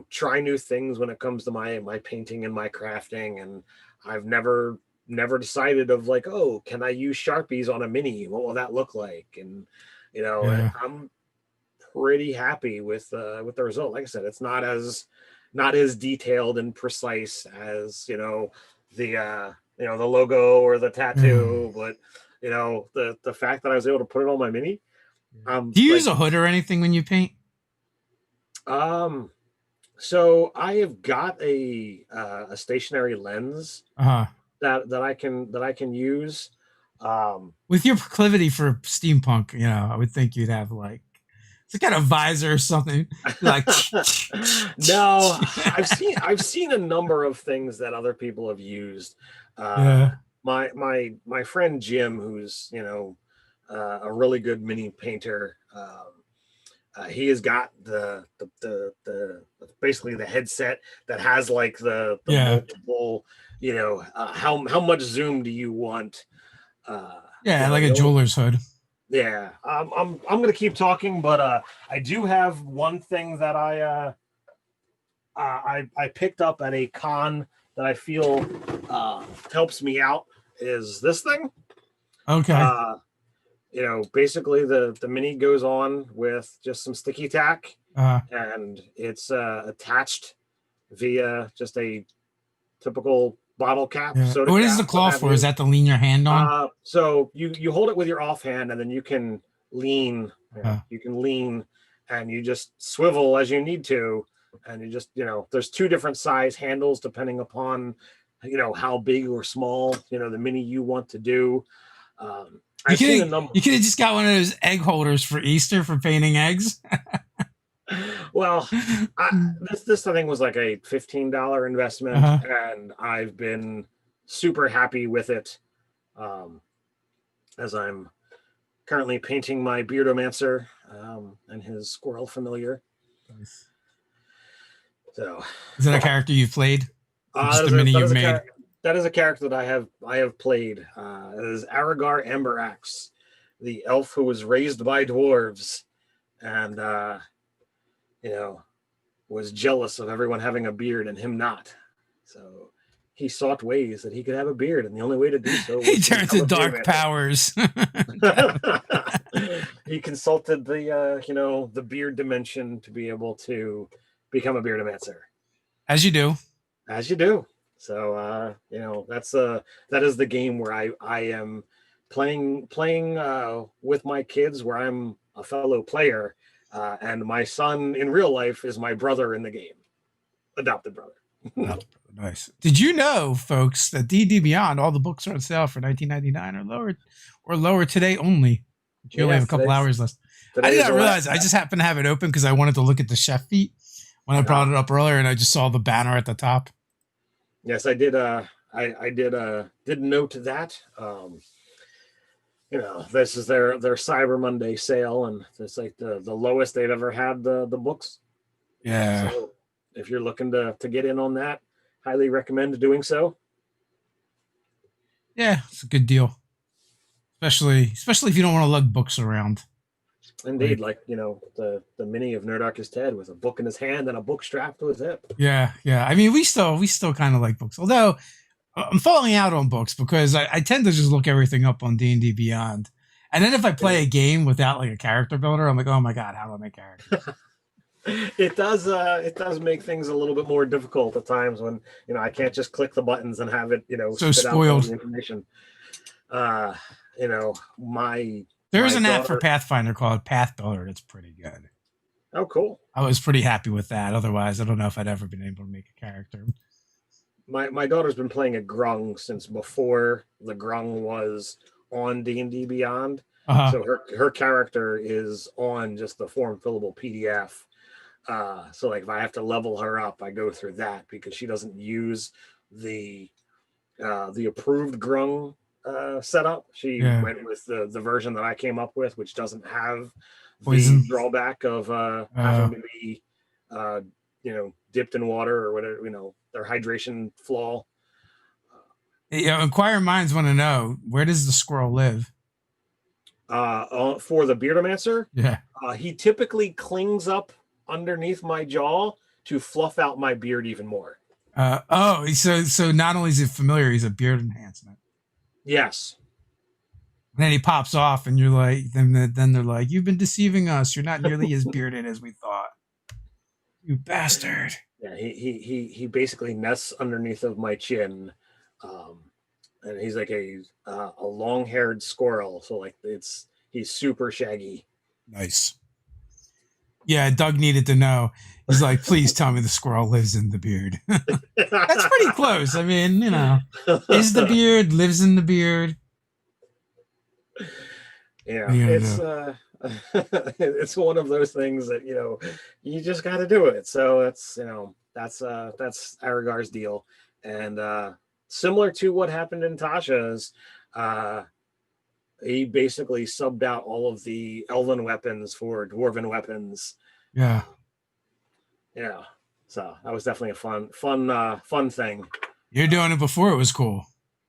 try new things when it comes to my painting and my crafting. And I've never decided of like, oh, can I use Sharpies on a mini? What will that look like? And I'm pretty happy with the result. Like I said, it's not as detailed and precise as the logo or the tattoo, but the fact that I was able to put it on my mini. Do you use a hood or anything when you paint? So I have got a stationary lens that I can use. With your proclivity for steampunk, I would think you'd have like some kind of visor or something. Like no, I've seen a number of things that other people have used. My friend Jim, who's a really good mini painter, he has got the basically the headset that has like the multiple, how much zoom do you want? Like a jeweler's hood. Yeah, I'm gonna keep talking, but I do have one thing that I picked up at a con that I feel helps me out is this thing. Okay. Basically the mini goes on with just some sticky tack, and it's attached via just a typical bottle cap, Yeah. soda What is the cap. claw for? Is that to lean your hand on? So you hold it with your offhand, and then you can lean. You can lean, and you just swivel as you need to, and you just there's two different size handles depending upon how big or small the mini you want to do. I've seen a number. You could have just got one of those egg holders for Easter for painting eggs. Well, this I think was like a $15 investment, and I've been super happy with it. As I'm currently painting my Beardomancer and his squirrel familiar. Nice. So, is that a character you've played? Just the mini you've made. That is a character that I have played. It is Aragar Amberax, the elf who was raised by dwarves, and was jealous of everyone having a beard and him not. So he sought ways that he could have a beard, and the only way to do so was he turned to dark powers. He consulted the beard dimension to be able to become a Beardomancer. As you do. So that is the game where I am playing with my kids, where I'm a fellow player, and my son in real life is my brother in the game, adopted brother. Nice. Did you know, folks, that D&D Beyond, all the books are on sale for $19.99 or lower today only? You only have a couple hours left. I did not realize. I just happened to have it open because I wanted to look at the chef feat when I brought it up earlier, and I just saw the banner at the top. Yes, I did. I did note that. This is their Cyber Monday sale, and it's like the lowest they've ever had the books. Yeah. So if you're looking to get in on that, highly recommend doing so. Yeah, it's a good deal. Especially if you don't want to lug books around. Indeed, like the mini of Nerdarky's Ted with a book in his hand and a book strapped to his hip. Yeah. I mean, we still kind of like books, although I'm falling out on books because I tend to just look everything up on D&D Beyond, and then if I play a game without like a character builder, I'm like, oh my god, how do I make characters? It does make things a little bit more difficult at times when I can't just click the buttons and have it so spit spoiled out the information. There's an app for Pathfinder called Path Builder that's pretty good. Oh, cool. I was pretty happy with that. Otherwise, I don't know if I'd ever been able to make a character. My daughter's been playing a Grung since before the Grung was on D&D Beyond. So her character is on just the form fillable PDF. So like if I have to level her up, I go through that because she doesn't use the approved Grung setup. She went with the version that I came up with, which doesn't have the drawback of having to be dipped in water or whatever, their hydration flaw. Inquiring minds want to know, where does the squirrel live? For the Beardomancer, he typically clings up underneath my jaw to fluff out my beard even more. So not only is he familiar, he's a beard enhancement. Yes. And then he pops off, and you're like, then they're like, you've been deceiving us. You're not nearly as bearded as we thought. You bastard. Yeah, he basically nests underneath of my chin, and he's like a long-haired squirrel. So like he's super shaggy. Nice. Yeah, Doug needed to know. He's like, please tell me the squirrel lives in the beard. That's pretty close. I mean, is the beard, lives in the beard. Yeah, it's one of those things that you just got to do it. So that's Aragar's deal, and similar to what happened in Tasha's, he basically subbed out all of the elven weapons for dwarven weapons. Yeah. So that was definitely a fun thing. You're doing it before it was cool.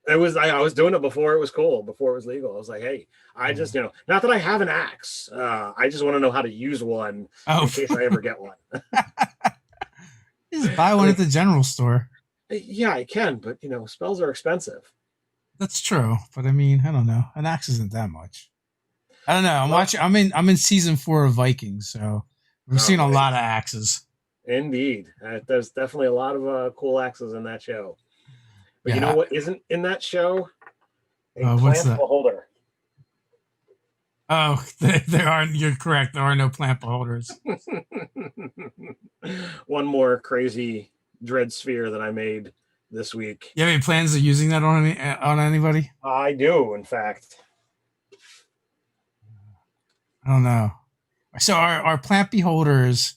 I was doing it before it was cool, before it was legal. I was like, hey, I just, not that I have an axe. I just want to know how to use one in case I ever get one. Just buy one at the general store. Yeah, I can, but spells are expensive. That's true, but I mean, I don't know. An axe isn't that much. I don't know. I'm in season 4 of Vikings, so We've seen a lot of axes. Indeed. There's definitely a lot of cool axes in that show. But you know Yeah. what isn't in that show? A What's plant that? beholder. Oh, there are. You're correct. There are no plant beholders. One more crazy dread sphere that I made this week. You have any plans of using that on anybody? I do, in fact. I don't know. So are plant beholders,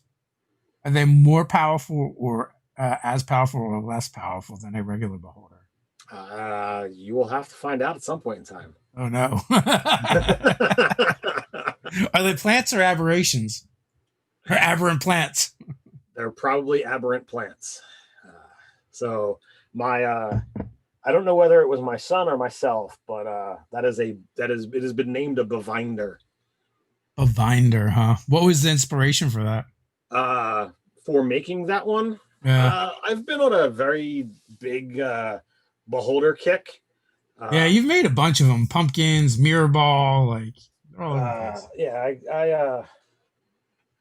are they more powerful or as powerful or less powerful than a regular beholder? You will have to find out at some point in time. Oh no. Are they plants or aberrations? Or aberrant plants? They're probably aberrant plants. So my I don't know whether it was my son or myself, but it has been named a Bovinder. A binder, huh? What was the inspiration for that? For making that one. Yeah. I've been on a very big beholder kick. Yeah, you've made a bunch of them. Pumpkins, mirror ball, like they're all over the place. Yeah, I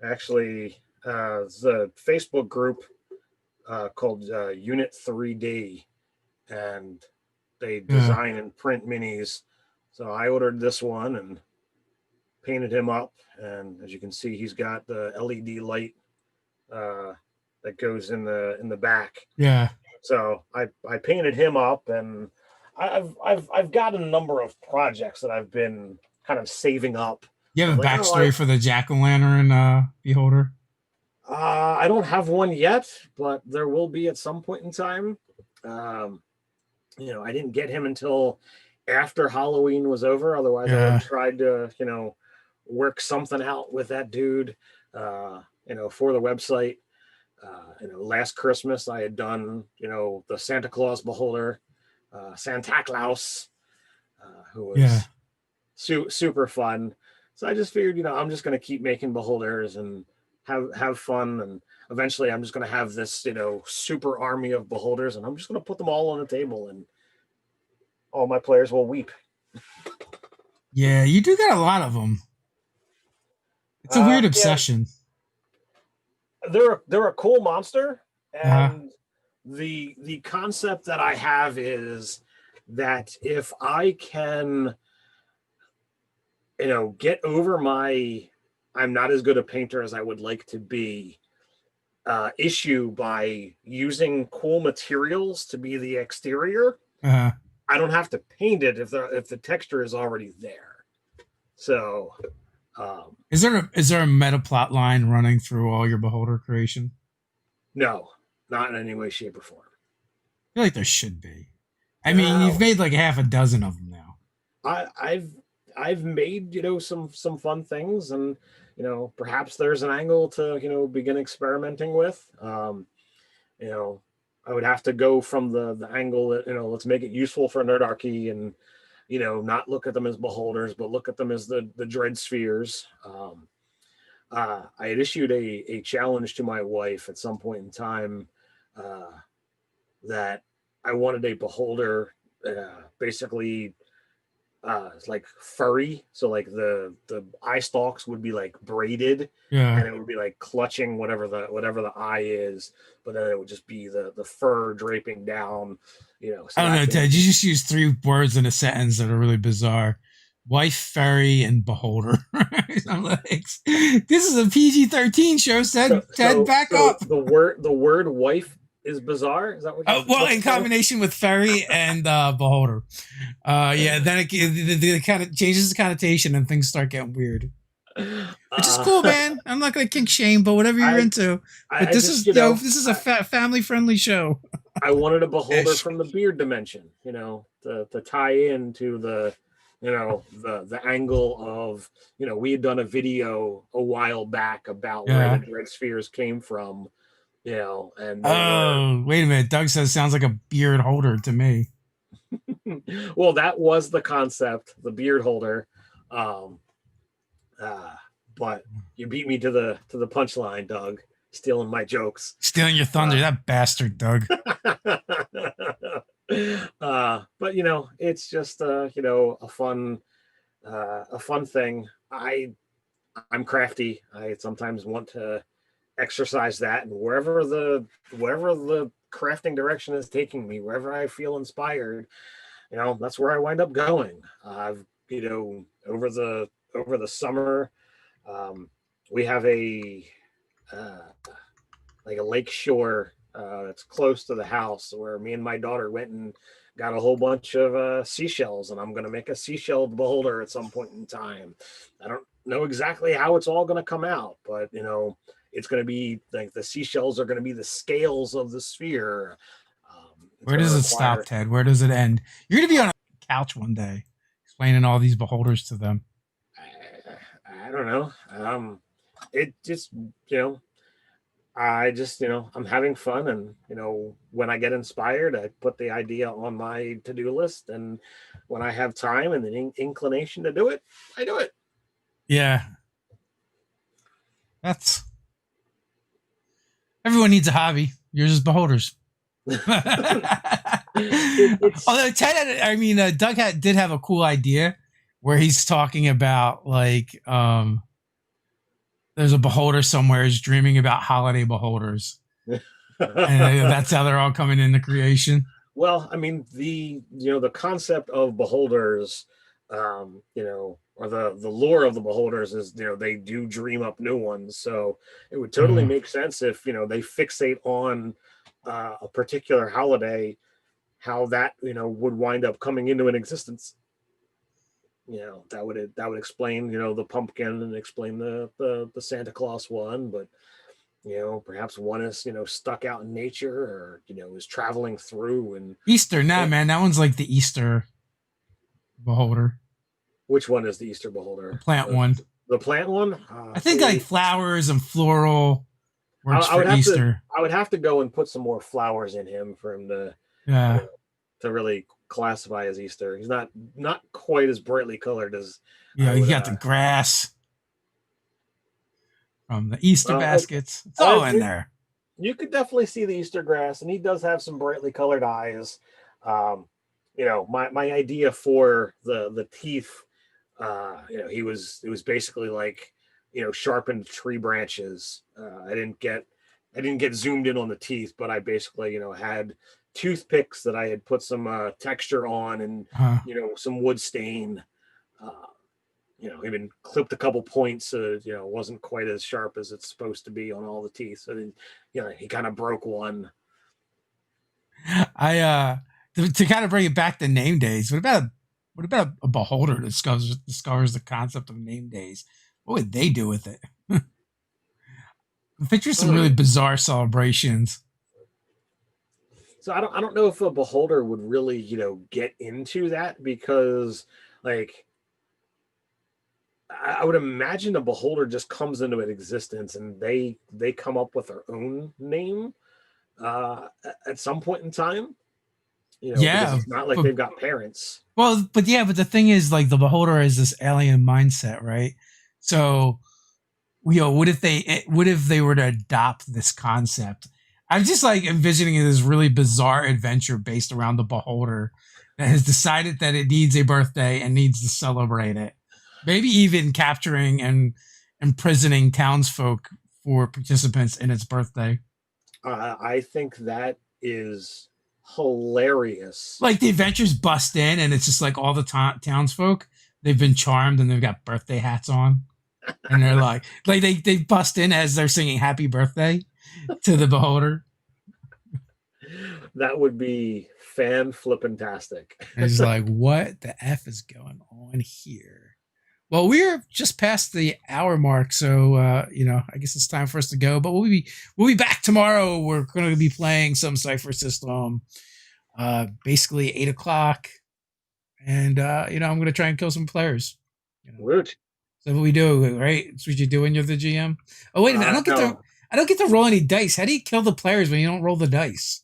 actually it's a Facebook group called Unit 3D, and they design and print minis. So I ordered this one and painted him up, and as you can see, he's got the LED light that goes in the back. Yeah. So I painted him up, and I've got a number of projects that I've been kind of saving up. You have a backstory for the jack-o'-lantern beholder? I don't have one yet, but there will be at some point in time. I didn't get him until after Halloween was over. Otherwise, I would have tried to, work something out with that dude, for the website. Last Christmas I had done, the Santa Claus beholder, Santa Claus, who was super fun. So I just figured, I'm just going to keep making beholders and have fun. And eventually I'm just going to have this, super army of beholders, and I'm just going to put them all on the table, and all my players will weep. Yeah, you do got a lot of them. It's a weird obsession. They're a cool monster, and the concept that I have is that if I can, get over my I'm not as good a painter as I would like to be issue by using cool materials to be the exterior, I don't have to paint it if the texture is already there. So is there a meta plot line running through all your beholder creation? No, not in any way, shape, or form. I feel like there should be. I mean, you've made like half a dozen of them now. I've made some fun things, and perhaps there's an angle to begin experimenting with. I would have to go from the angle that let's make it useful for nerdarky, and not look at them as beholders, but look at them as the dread spheres. I had issued a challenge to my wife at some point in time that I wanted a beholder, basically like furry. So like the eye stalks would be like braided, and it would be like clutching whatever the eye is, but then it would just be the fur draping down. So I don't know, Ted. You just use 3 words in a sentence that are really bizarre: wife, fairy, and beholder. I'm like, this is a PG-13 show. Ted, back up. The word wife is bizarre. Is that what? Well, in combination with fairy and beholder, then it kind of changes the connotation and things start getting weird. Which is cool, man. I'm not gonna kink shame, but whatever you're into. But this is a family friendly show. I wanted a beholder from the beard dimension, to tie into the angle of, we had done a video a while back about where the dread spheres came from, and wait a minute. Doug says sounds like a beard holder to me. Well, that was the concept, the beard holder. But you beat me to the punchline, Doug. Stealing my jokes. Stealing your thunder, that bastard, Doug. But it's just a fun thing. I I'm crafty. I sometimes want to exercise that, and wherever the crafting direction is taking me, wherever I feel inspired, that's where I wind up going. I've over the summer, um, we have a uh, like a lake shore that's close to the house where me and my daughter went and got a whole bunch of seashells, and I'm going to make a seashell beholder at some point in time. I don't know exactly how it's all going to come out, but it's going to be like the seashells are going to be the scales of the sphere. It's Where going to does it stop, require. Ted? Where does it end? You're gonna be on a couch one day, explaining all these beholders to them. I don't know. It just I just, I'm having fun, and when I get inspired, I put the idea on my to-do list, and when I have time and the inclination to do it, I do it. Yeah, that's everyone needs a hobby. Yours is beholders. It's Although Ted, Doug did have a cool idea where he's talking about like there's a beholder somewhere who's dreaming about holiday beholders, and that's how they're all coming into creation. well, I mean, the concept of beholders, or the lore of the beholders is, they do dream up new ones. So it would totally Uh, make sense if they fixate on a particular holiday, how that would wind up coming into an existence. That would explain the pumpkin, and explain the Santa Claus one. But perhaps one is stuck out in nature, or is traveling through. And Easter, nah, man, that one's like the Easter beholder, which one is the Easter the beholder? plant one. The plant one. I think like flowers and floral works for Easter. I would have to go and put some more flowers in him for him to you Yeah, know to really classify as Easter. He's not quite as brightly colored as I you would. got the grass from the Easter Uh, baskets. It's all in it, there. you could definitely see the Easter grass, and he does have some brightly colored eyes. Um, my idea for the teeth, it was basically like, sharpened tree branches. I didn't get zoomed in on the teeth, but I basically, had toothpicks that I had put some texture on, and Uh, some wood stain. Uh, even clipped a couple points so that, it wasn't quite as sharp as it's supposed to be on all the teeth. So then, he kind of broke one. I to kind of bring it back to name days. What about a beholder that discovers the concept of name days? What would they do with it? Picture some really Hmm. bizarre celebrations. So I don't know if a beholder would really, get into that, because like I would imagine a beholder just comes into an existence, and they come up with their own name at some point in time, because Yeah, it's not like but they've got parents. but the thing is, like the beholder is this alien mindset, right? So, what if they were to adopt this concept? I'm just like envisioning this really bizarre adventure based around the beholder that has decided that it needs a birthday and needs to celebrate it. Maybe even capturing and imprisoning townsfolk for participants in its birthday. I think that is hilarious. Like the adventures bust in, and it's just like all the townsfolk, they've been charmed and they've got birthday hats on, and they're like they bust in as they're singing happy birthday to the beholder. That would be fan flippantastic. And it's like, what the F is going on here? Well, we're just past the hour mark, so I guess it's time for us to go. But we'll be back tomorrow. We're going to be playing some Cipher System, basically 8 o'clock, and I'm going to try and kill some players. Woot. So what we do, right? That's what you do when you're the GM. Oh wait a minute, No. I don't get to roll any dice. How do you kill the players when you don't roll the dice?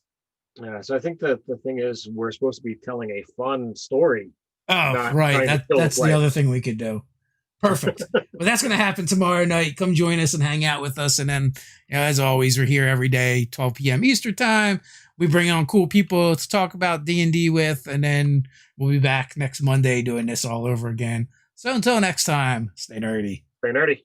Yeah, so I think that the thing is, we're supposed to be telling a fun story, Oh, not right. trying to kill the That's the other players. thing we could do. Perfect. Well, that's going to happen tomorrow night. Come join us and hang out with us. And then, as always, we're here every day, 12 p.m. Eastern time. We bring on cool people to talk about D&D with, and then we'll be back next Monday doing this all over again. So until next time, stay nerdy. Very nerdy.